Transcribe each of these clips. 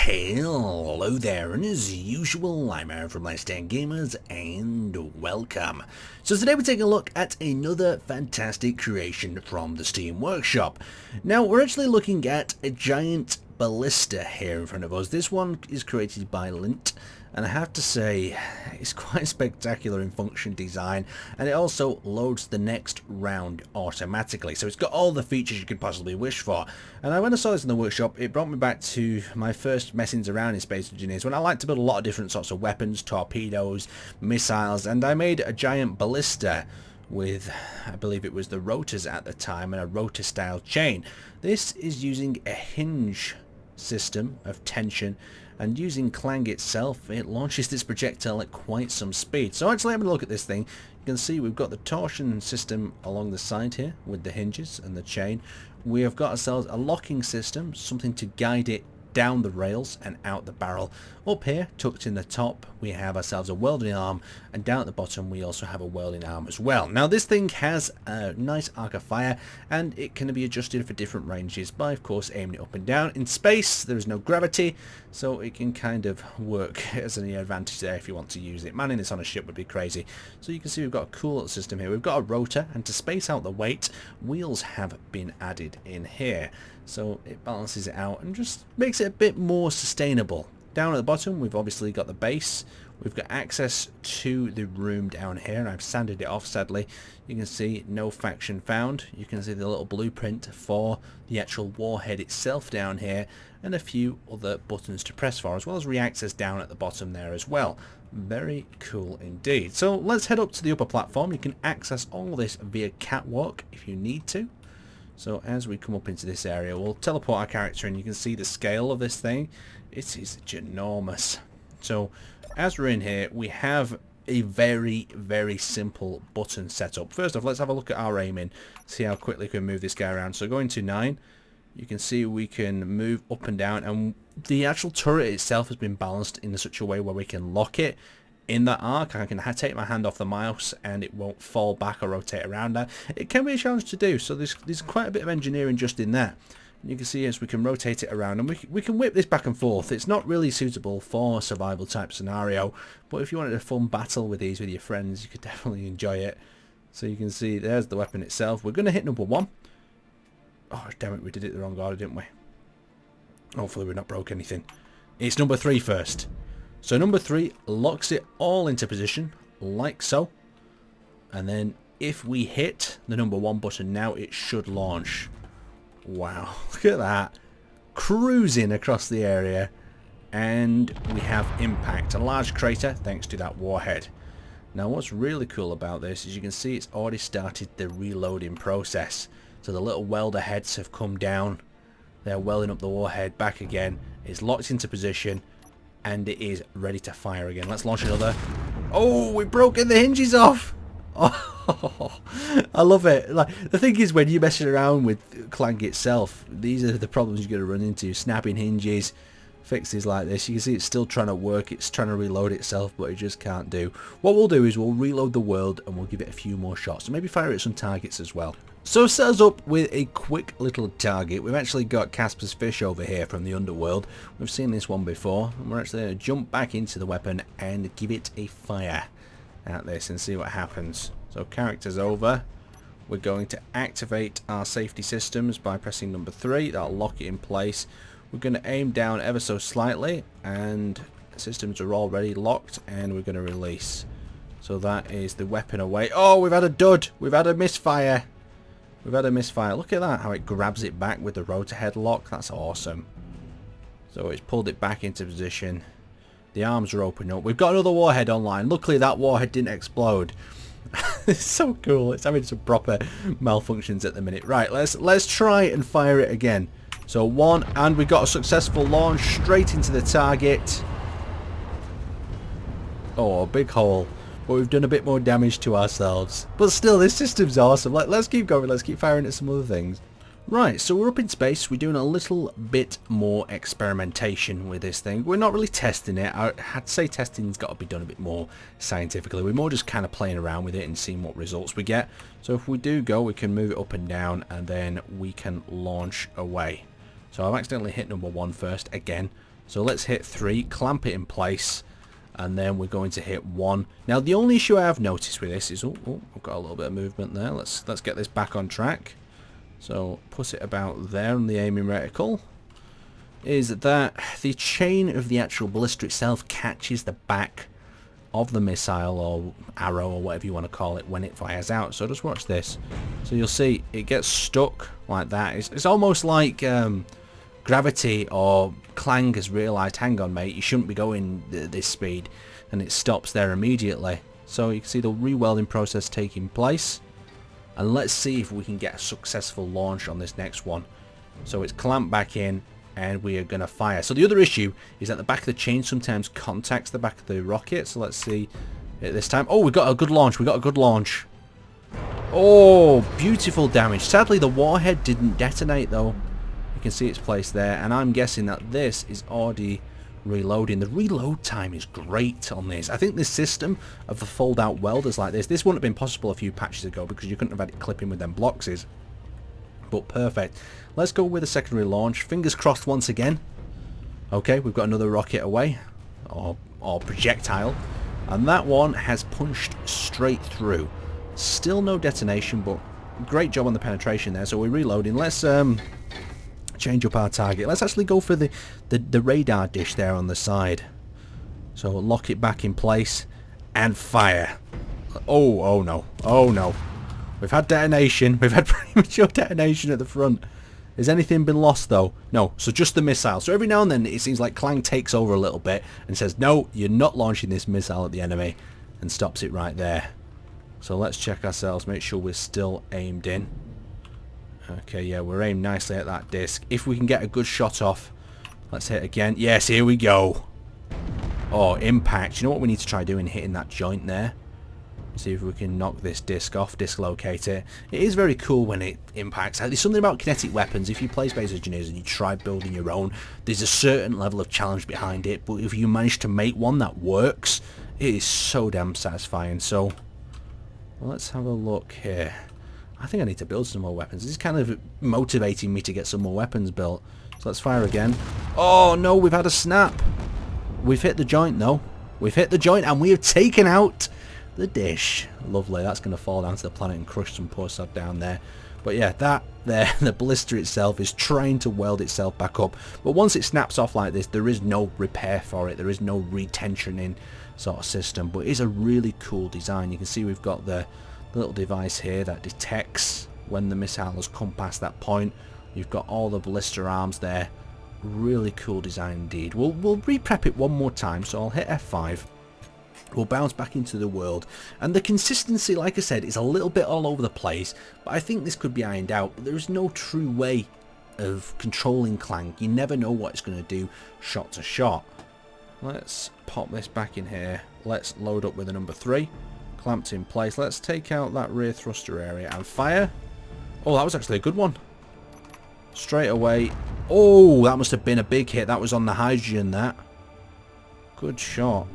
Hello there, and as usual, I'm Aaron from Laststandgamers, and welcome. So today we're taking a look at another fantastic creation from the Steam Workshop. Now, we're actually looking at a giant ballista here in front of us. This one is created by Lint, and I have to say, it's quite spectacular in function design, and it also loads the next round automatically. So it's got all the features you could possibly wish for. And when I saw this in the workshop, it brought me back to my first messings around in Space Engineers, when I liked to build a lot of different sorts of weapons, torpedoes, missiles, and I made a giant ballista with, I believe it was the rotors at the time, and a rotor style chain. This is using a hinge system of tension, and using Clang itself, it launches this projectile at quite some speed. So actually, having a look at this thing, you can see we've got the torsion system along the side here with the hinges and the chain. We have got ourselves a locking system, something to guide it down the rails and out the barrel. Up here, tucked in the top, we have ourselves a welding arm, and down at the bottom we also have a welding arm as well. Now this thing has a nice arc of fire, and it can be adjusted for different ranges by, of course, aiming it up and down. In space there is no gravity, so it can kind of work as an advantage there if you want to use it. Manning this on a ship would be crazy. So you can see we've got a cool little system here. We've got a rotor, and to space out the weight, wheels have been added in here. So it balances it out and just makes it a bit more sustainable. Down at the bottom we've obviously got the base. We've got access to the room down here, and I've sanded it off sadly. You can see no faction found. You can see the little blueprint for the actual warhead itself down here, and a few other buttons to press for, as well as reactors down at the bottom there as well. Very cool indeed. So let's head up to the upper platform. You can access all this via catwalk if you need to. So as we come up into this area, we'll teleport our character, and you can see the scale of this thing. It is ginormous. So as we're in here, we have a very, very simple button setup. First off, let's have a look at our aiming, see how quickly we can move this guy around. So going to 9, you can see we can move up and down, and the actual turret itself has been balanced in such a way where we can lock it in that arc. I can take my hand off the mouse and it won't fall back or rotate around that. It can be a challenge to do, so there's quite a bit of engineering just in that. And you can see as we can rotate it around, and we can whip this back and forth. It's not really suitable for survival type scenario, but if you wanted a fun battle with these with your friends, you could definitely enjoy it. So you can see there's the weapon itself. We're going to hit number 1. Oh damn it, we did it the wrong order, didn't we? Hopefully we've not broke anything. It's number 3 first. So number 3 locks it all into position, like so. And then if we hit the number 1 button now, it should launch. Wow, look at that. Cruising across the area. And we have impact. A large crater thanks to that warhead. Now what's really cool about this is you can see it's already started the reloading process. So the little welder heads have come down. They're welding up the warhead back again. It's locked into position, and it is ready to fire again. Let's launch another. Oh, we've broken the hinges off. Oh, I love it. Like, the thing is, when you're messing around with Clang itself, these are the problems you're going to run into. Snapping hinges, fixes like this. You can see it's still trying to work. It's trying to reload itself, but it just can't do. What we'll do is we'll reload the world, and we'll give it a few more shots. So maybe fire at some targets as well. So set us up with a quick little target. We've actually got Casper's fish over here from the underworld. We've seen this one before, and we're actually going to jump back into the weapon and give it a fire at this and see what happens. So character's over. We're going to activate our safety systems by pressing number 3. That'll lock it in place. We're going to aim down ever so slightly, and systems are already locked, and we're going to release. So that is the weapon away. Oh, we've had a dud. We've had a misfire. We've had a misfire. Look at that, how it grabs it back with the rotor head lock. That's awesome. So it's pulled it back into position. The arms are open up. We've got another warhead online. Luckily that warhead didn't explode. It's so cool. It's having some proper malfunctions at the minute. Right, let's try and fire it again. So 1, and we got a successful launch straight into the target. Oh, a big hole. But we've done a bit more damage to ourselves. But still, this system's awesome. Let's keep going. Let's keep firing at some other things. Right, so we're up in space. We're doing a little bit more experimentation with this thing. We're not really testing it. I'd say testing's got to be done a bit more scientifically. We're more just kind of playing around with it and seeing what results we get. So if we do go, we can move it up and down, and then we can launch away. So I've accidentally hit number 1 first again. So let's hit 3, clamp it in place, and then we're going to hit 1. Now the only issue I have noticed with this is, oh, I've got a little bit of movement there. Let's get this back on track. So put it about there on the aiming reticle. Is that the chain of the actual ballista itself catches the back of the missile or arrow or whatever you want to call it when it fires out. So just watch this. So you'll see it gets stuck like that. It's almost like gravity or Clang has realised, hang on mate, you shouldn't be going this speed, and it stops there immediately. So you can see the rewelding process taking place, and let's see if we can get a successful launch on this next one. So it's clamped back in, and we are going to fire. So the other issue is that the back of the chain sometimes contacts the back of the rocket. So let's see it this time. Oh, we got a good launch. We got a good launch. Oh, beautiful damage. Sadly, the warhead didn't detonate though. You can see its place there, and I'm guessing that this is already reloading. The reload time is great on this. I think this system of the fold-out welders like this wouldn't have been possible a few patches ago because you couldn't have had it clipping with them bloxes. But perfect. Let's go with a secondary launch. Fingers crossed once again. Okay, we've got another rocket away, or projectile, and that one has punched straight through. Still no detonation, but great job on the penetration there. So we're reloading. Let's change up our target. Let's actually go for the radar dish there on the side. So lock it back in place and fire. Oh no. Oh no. We've had detonation. We've had premature detonation at the front. Has anything been lost though? No. So just the missile. So every now and then it seems like Clang takes over a little bit and says, no, you're not launching this missile at the enemy, and stops it right there. So let's check ourselves, make sure we're still aimed in. Okay, yeah, we're aimed nicely at that disc. If we can get a good shot off, let's hit again. Yes, here we go. Oh, impact. You know what we need to try doing? Hitting that joint there. See if we can knock this disc off, dislocate it. It is very cool when it impacts. There's something about kinetic weapons. If you play Space Engineers and you try building your own, there's a certain level of challenge behind it. But if you manage to make one that works, it is so damn satisfying. So, let's have a look here. I think I need to build some more weapons. This is kind of motivating me to get some more weapons built. So let's fire again. Oh no, we've had a snap. We've hit the joint though. We've hit the joint and we have taken out the dish. Lovely. That's going to fall down to the planet and crush some poor sod down there. But yeah, that there, the ballista itself is trying to weld itself back up. But once it snaps off like this, there is no repair for it. There is no retensioning sort of system. But it is a really cool design. You can see we've got the little device here that detects when the missile has come past that point. You've got all the ballista arms there. Really cool design indeed. We'll re-prep it one more time. So I'll hit F5. We'll bounce back into the world, and the consistency, like I said, is a little bit all over the place, but I think this could be ironed out. But there is no true way of controlling Clang. You never know what it's going to do shot to shot. Let's pop this back in here. Let's load up with a number 3, clamped in place. Let's take out that rear thruster area and fire. Oh, that was actually a good one. Straight away. Oh, that must have been a big hit. That was on the hydrogen, that. Good shot.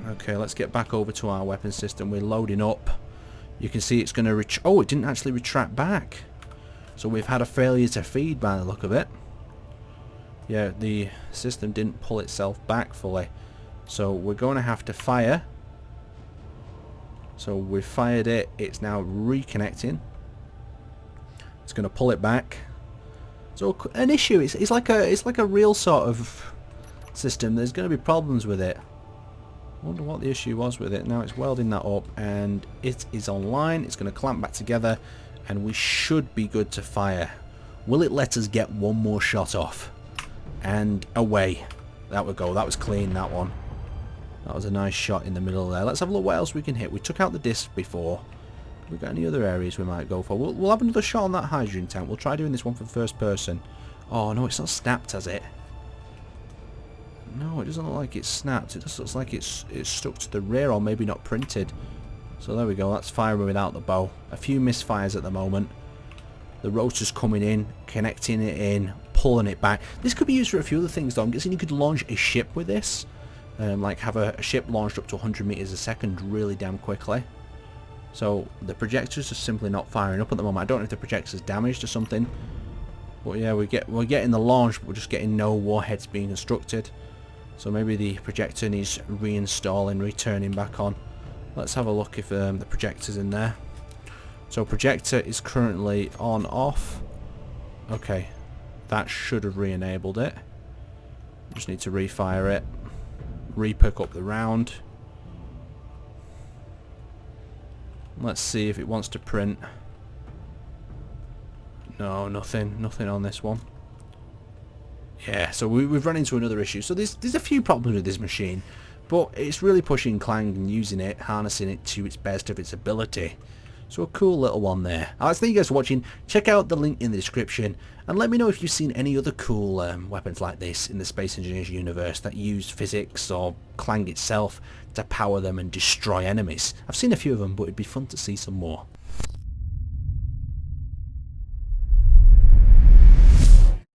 Okay, let's get back over to our weapon system. We're loading up. You can see it's going to oh, it didn't actually retract back. So we've had a failure to feed by the look of it. Yeah, the system didn't pull itself back fully. So we're going to have to fire. So we've fired it. It's now reconnecting. It's going to pull it back. So an issue. It's like a real sort of system. There's going to be problems with it. Wonder what the issue was with it. Now it's welding that up and it is online. It's going to clamp back together and we should be good to fire. Will it let us get one more shot off? And away. That would go. That was clean, that one. That was a nice shot in the middle there. Let's have a look what else we can hit. We took out the disc before. Have we got any other areas we might go for? We'll have another shot on that hydrogen tank. We'll try doing this one for first person. Oh no, it's not snapped, has it? No, it doesn't look like it's snapped. It just looks like it's stuck to the rear, or maybe not printed. So there we go. That's firing without the bow. A few misfires at the moment. The rotor's coming in, connecting it in, pulling it back. This could be used for a few other things though. I'm guessing you could launch a ship with this. Like have a ship launched up to 100 meters a second really damn quickly. So the projector's just simply not firing up at the moment. I don't know if the projector's damaged or something. But yeah, we're getting the launch, but we're just getting no warheads being constructed. So maybe the projector needs reinstalling, returning back on. Let's have a look if the projector's in there. So projector is currently on off. Okay, that should have re-enabled it. Just need to refire it, re-pick up the round. Let's see if it wants to print. No, nothing on this one. Yeah, so we've run into another issue. So there's a few problems with this machine, but it's really pushing Clang and using it, harnessing it to its best of its ability. So a cool little one there. Alright, thank you guys for watching. Check out the link in the description, and let me know if you've seen any other cool weapons like this in the Space Engineers universe that use physics or Clang itself to power them and destroy enemies. I've seen a few of them, but it'd be fun to see some more.